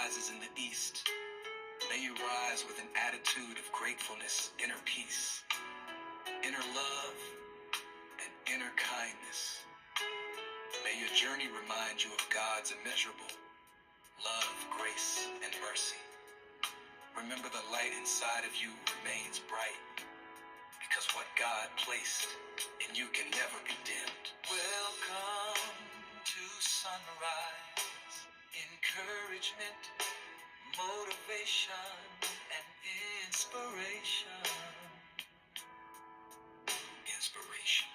rises in the east. May you rise with an attitude of gratefulness, inner peace, inner love, and inner kindness. May your journey remind you of God's immeasurable love, grace, and mercy. Remember, the light inside of you remains bright, because what God placed in you can never be dimmed. Welcome to sunrise, encouragement, motivation, and inspiration. Inspiration.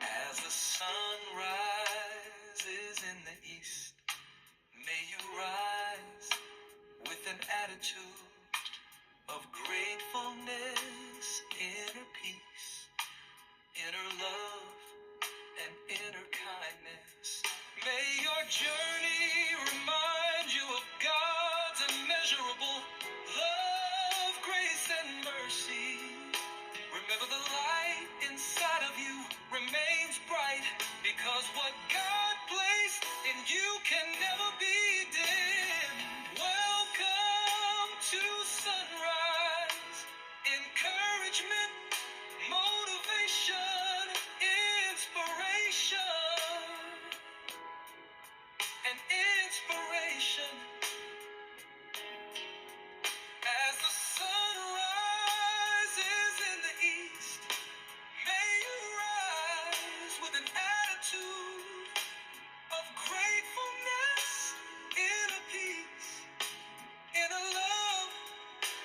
As the sun rises in the east, may you rise with an attitude of gratefulness, inner peace, inner love, and inner kindness. May your journey remind you of God's immeasurable love, grace, and mercy. Remember, the light inside of you remains bright, because what God placed in you can never be dimmed. Welcome to sunrise, encouragement, motivation, inspiration, and inspiration. As the sun rises in the east, may you rise with an attitude of gratefulness, inner peace, inner love,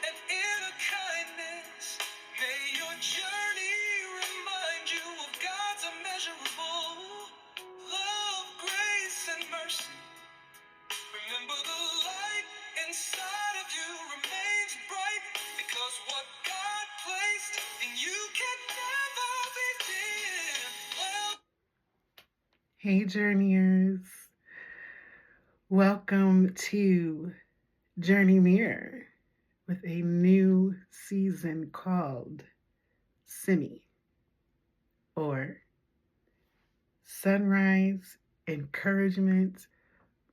and inner kindness. May your journey remind you of God's immeasurable love, grace, and mercy. Remember, the light inside of you remains bright, because what God placed in you can never be dimmed. Well, hey, journeyers. Welcome to Journey Mirror with a new season called Simi, or Sunrise, Encouragement,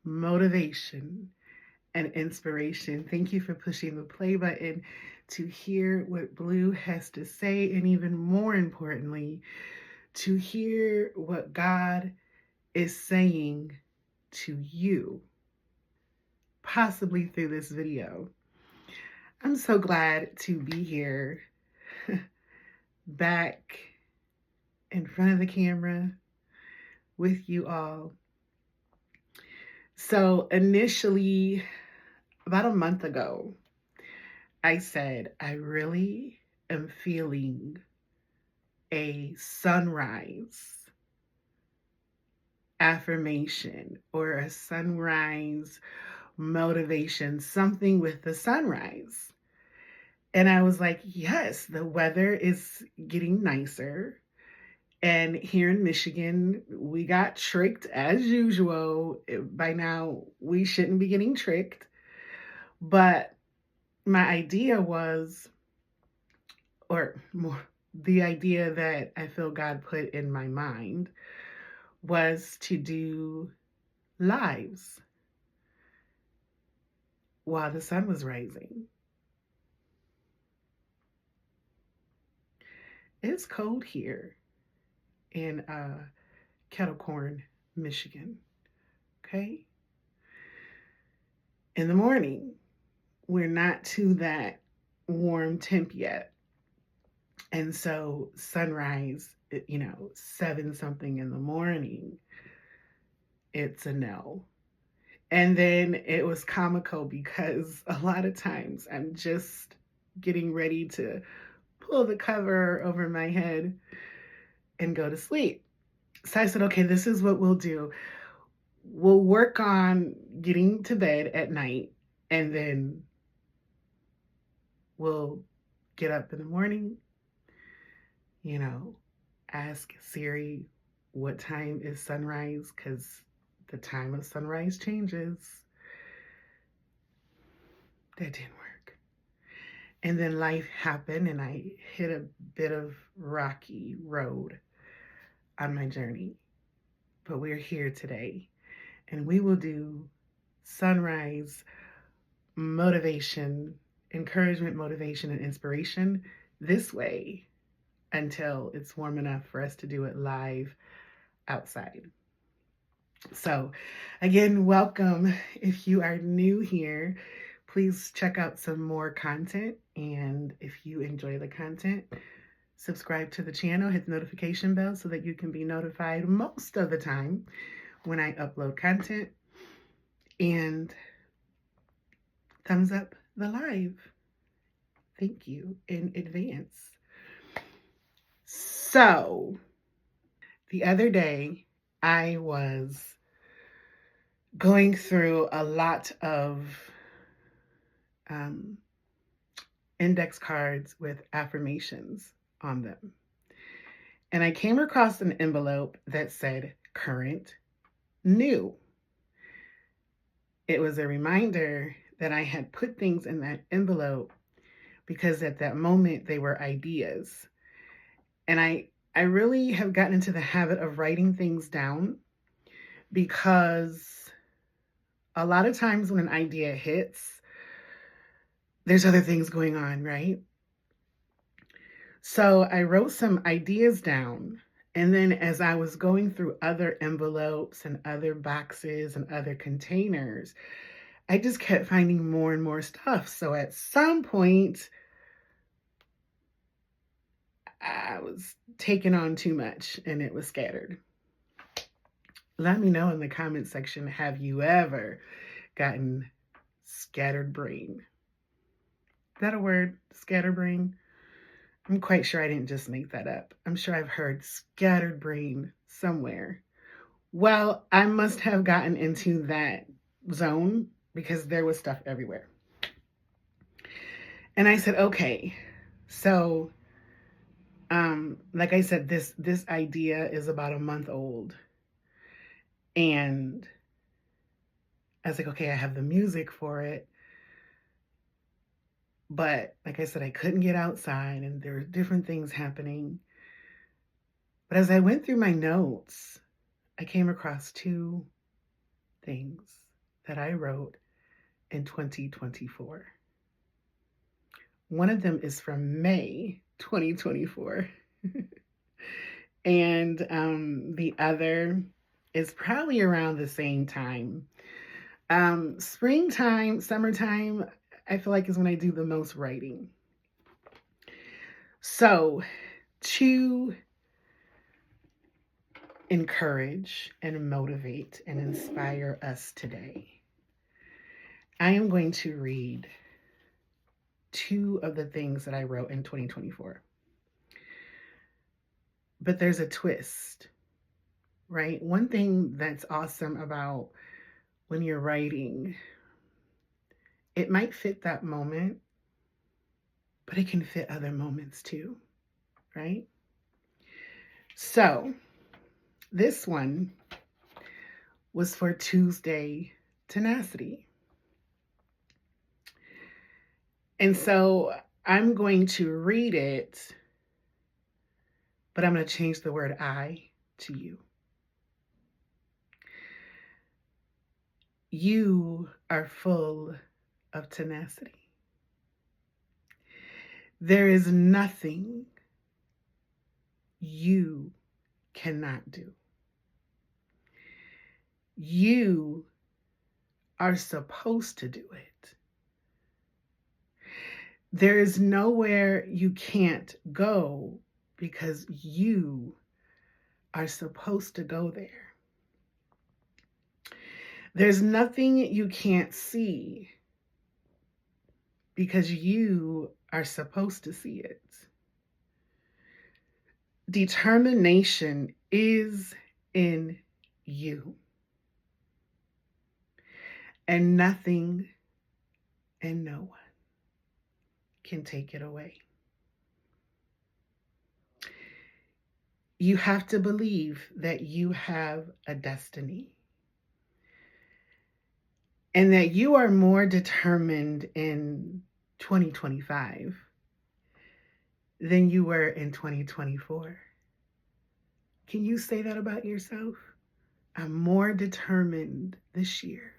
Motivation, and Inspiration. Thank you for pushing the play button to hear what Blue has to say, and even more importantly, to hear what God is saying to you, possibly through this video. I'm so glad to be here back in front of the camera with you all. So initially, about a month ago, I said, I really am feeling a sunrise affirmation or a sunrise motivation, something with the sunrise. And I was like, yes, the weather is getting nicer. And here in Michigan, we got tricked as usual. By now, we shouldn't be getting tricked. But my idea was, or more, the idea that I feel God put in my mind was to do lives while the sun was rising. It's cold here in Kettle Corn, Michigan, okay? In the morning, we're not to that warm temp yet. And so sunrise, 7 something in the morning, it's a no. And then it was comical because a lot of times I'm just getting ready to pull the cover over my head and go to sleep. So I said, okay, this is what we'll do. We'll work on getting to bed at night, and then we'll get up in the morning, ask Siri what time is sunrise, because the time of sunrise changes. That didn't work. And then life happened, and I hit a bit of rocky road on my journey. But we're here today. and we will do sunrise motivation, encouragement, motivation, and inspiration this way until it's warm enough for us to do it live outside. So, again, welcome. If you are new here, please check out some more content. And if you enjoy the content, subscribe to the channel, hit the notification bell so that you can be notified most of the time when I upload content. And thumbs up the live. Thank you in advance. So, the other day, I was going through a lot of index cards with affirmations on them. And I came across an envelope that said current, new. It was a reminder that I had put things in that envelope because at that moment they were ideas. And I really have gotten into the habit of writing things down because a lot of times when an idea hits, there's other things going on, right? So I wrote some ideas down. And then as I was going through other envelopes and other boxes and other containers, I just kept finding more and more stuff. So at some point, I was taking on too much and it was scattered. Let me know in the comment section, have you ever gotten scattered brain? Is that a word? Scatterbrain? I'm quite sure I didn't just make that up. I'm sure I've heard scattered brain somewhere. Well, I must have gotten into that zone because there was stuff everywhere. And I said, okay, so like I said, this idea is about a month old. And I was like, okay, I have the music for it. But like I said, I couldn't get outside and there were different things happening. But as I went through my notes, I came across two things that I wrote in 2024. One of them is from May 2024. And the other is probably around the same time. Springtime, summertime, I feel like is when I do the most writing. So to encourage and motivate and inspire us today, I am going to read two of the things that I wrote in 2024. But there's a twist, right? One thing that's awesome about when you're writing, it might fit that moment, but it can fit other moments too, right? So this one was for Tuesday tenacity. And so I'm going to read it, but I'm going to change the word I to you. You are full of tenacity. There is nothing you cannot do. You are supposed to do it. There is nowhere you can't go because you are supposed to go there. There's nothing you can't see because you are supposed to see it. Determination is in you. And nothing and no one can take it away. You have to believe that you have a destiny and that you are more determined in 2025 than you were in 2024. Can you say that about yourself? I'm more determined this year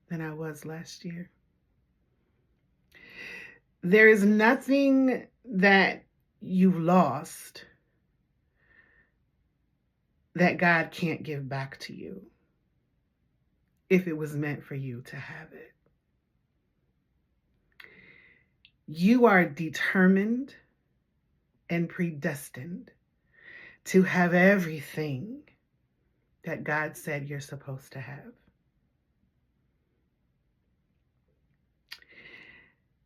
than I was last year. There is nothing that you've lost that God can't give back to you if it was meant for you to have it. You are determined and predestined to have everything that God said you're supposed to have.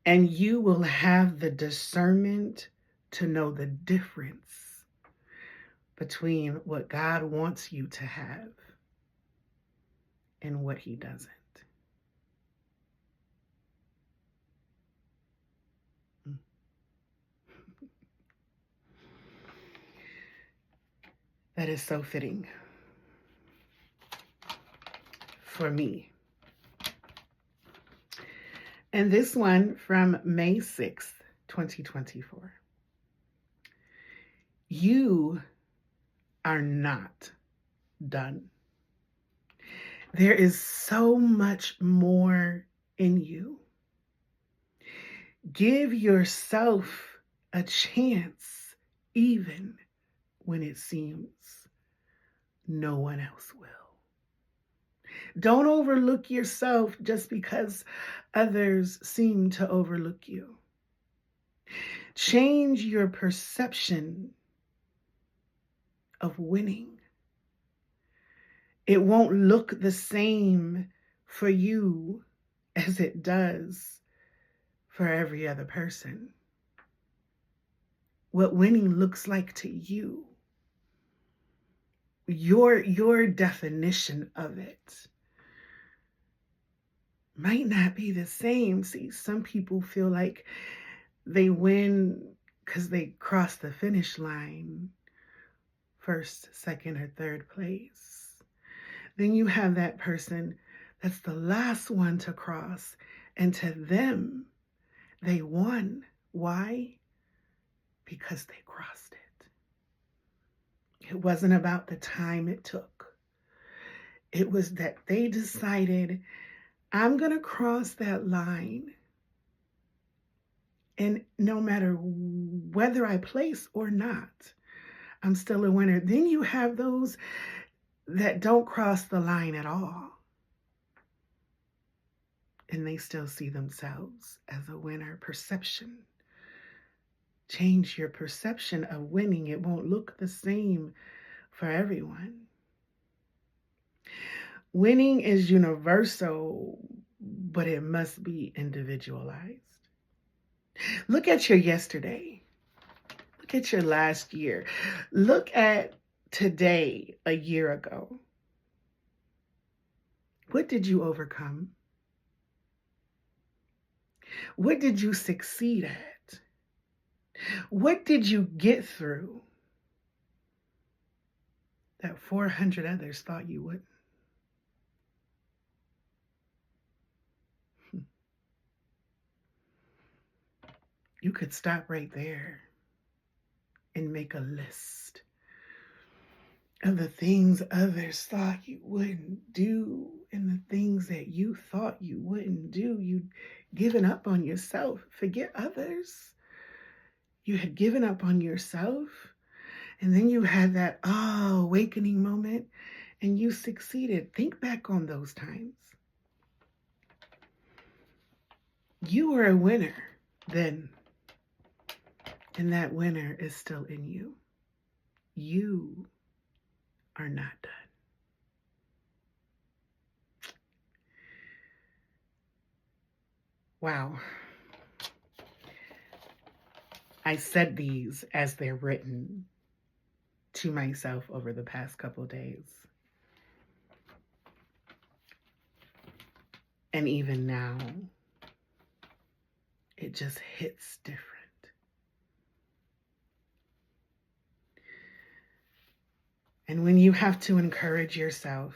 And you will have the discernment to know the difference between what God wants you to have and what He doesn't. That is so fitting for me. And this one from May 6th, 2024. You are not done. There is so much more in you. Give yourself a chance, even when it seems no one else will. Don't overlook yourself just because others seem to overlook you. Change your perception of winning. It won't look the same for you as it does for every other person. What winning looks like to you, your definition of it might not be the same. See, some people feel like they win because they cross the finish line, first, second, or third place. Then you have that person that's the last one to cross, and to them, they won. Why? Because they crossed it. It wasn't about the time it took. It was that they decided, I'm going to cross that line. And no matter whether I place or not, I'm still a winner. Then you have those that don't cross the line at all. And they still see themselves as a winner. Perception. Change your perception of winning. It won't look the same for everyone. Winning is universal, but it must be individualized. Look at your yesterday. Look at your last year. Look at today, a year ago. What did you overcome? What did you succeed at? What did you get through that 400 others thought you wouldn't? You could stop right there and make a list of the things others thought you wouldn't do and the things that you thought you wouldn't do. You'd given up on yourself. Forget others. You had given up on yourself, and then you had that awakening moment and you succeeded. Think back on those times. You were a winner then, and that winner is still in you. You are not done. Wow. I said these as they're written to myself over the past couple of days. And even now, it just hits different. And when you have to encourage yourself,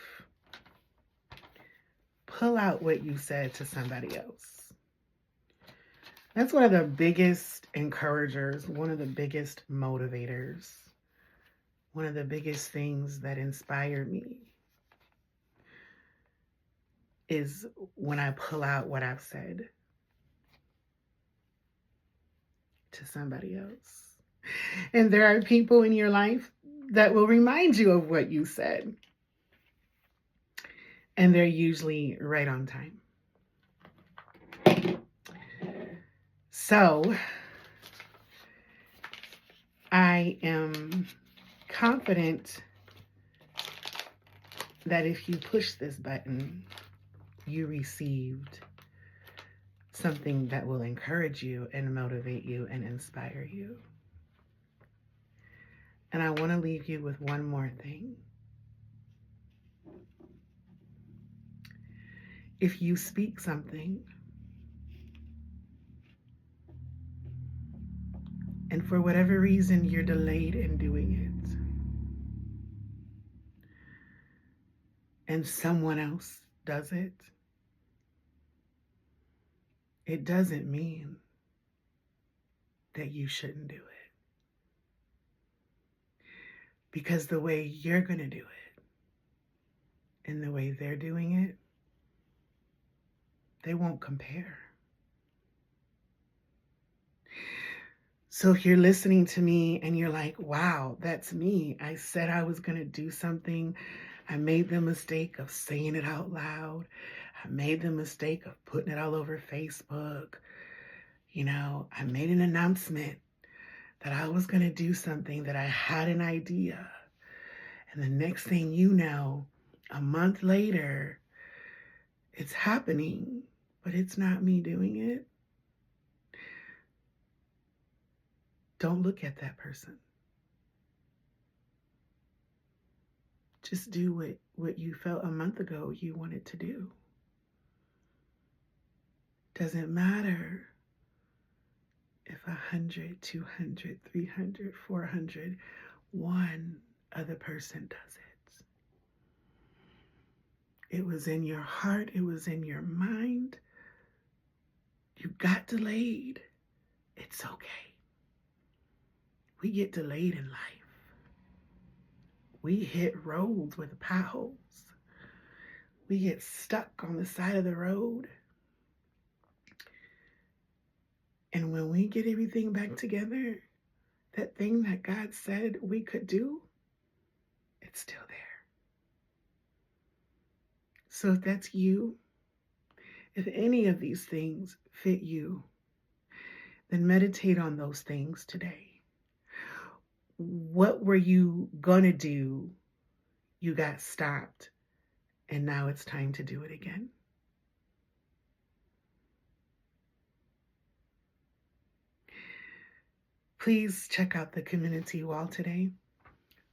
pull out what you said to somebody else. That's one of the biggest encouragers, one of the biggest motivators one of the biggest things that inspire me is when I pull out what I've said to somebody else. And there are people in your life that will remind you of what you said. And they're usually right on time. So I am confident that if you push this button, you received something that will encourage you and motivate you and inspire you. And I want to leave you with one more thing. If you speak something and for whatever reason you're delayed in doing it, and someone else does it, it doesn't mean that you shouldn't do it. Because the way you're going to do it and the way they're doing it, they won't compare. So if you're listening to me and you're like, wow, that's me. I said I was going to do something. I made the mistake of saying it out loud. I made the mistake of putting it all over Facebook. I made an announcement that I was going to do something, that I had an idea. And the next thing you know, a month later, it's happening, but it's not me doing it. Don't look at that person. Just do what you felt a month ago you wanted to do. Doesn't matter if 100, 200, 300, 400, one other person does it. It was in your heart. It was in your mind. You got delayed. It's okay. We get delayed in life. We hit roads with potholes. We get stuck on the side of the road. And when we get everything back together, that thing that God said we could do, it's still there. So if that's you, if any of these things fit you, then meditate on those things today. What were you gonna do? You got stopped, and now it's time to do it again. Please check out the community wall today.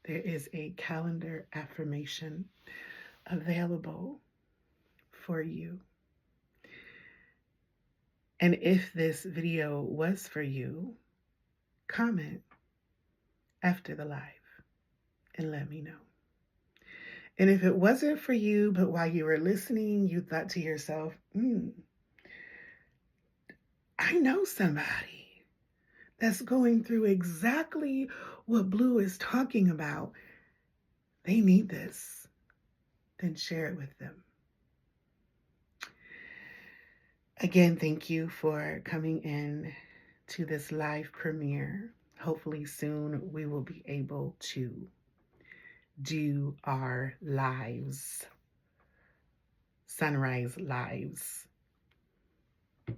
There is a calendar affirmation available for you. And if this video was for you, comment after the live and let me know. And if it wasn't for you, but while you were listening, you thought to yourself, I know somebody that's going through exactly what Blue is talking about. They need this. Then share it with them. Again, thank you for coming in to this live premiere. Hopefully soon we will be able to do our lives, sunrise lives,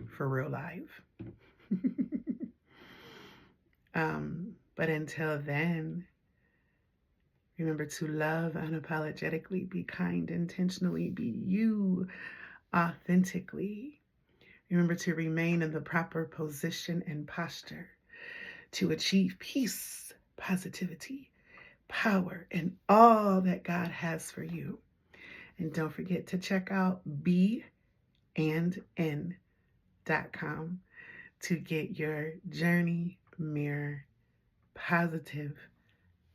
for real live. But until then, remember to love unapologetically, be kind intentionally, be you authentically. Remember to remain in the proper position and posture to achieve peace, positivity, power, and all that God has for you. And don't forget to check out beandn.com to get your journey mirror positive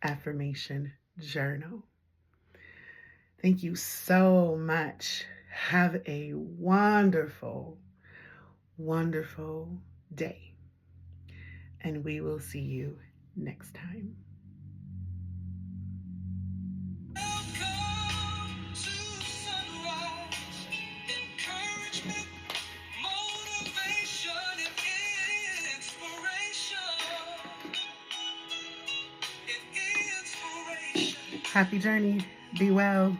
affirmation journal. Thank you so much. Have a wonderful, wonderful day. And we will see you next time. Happy journey. Be well.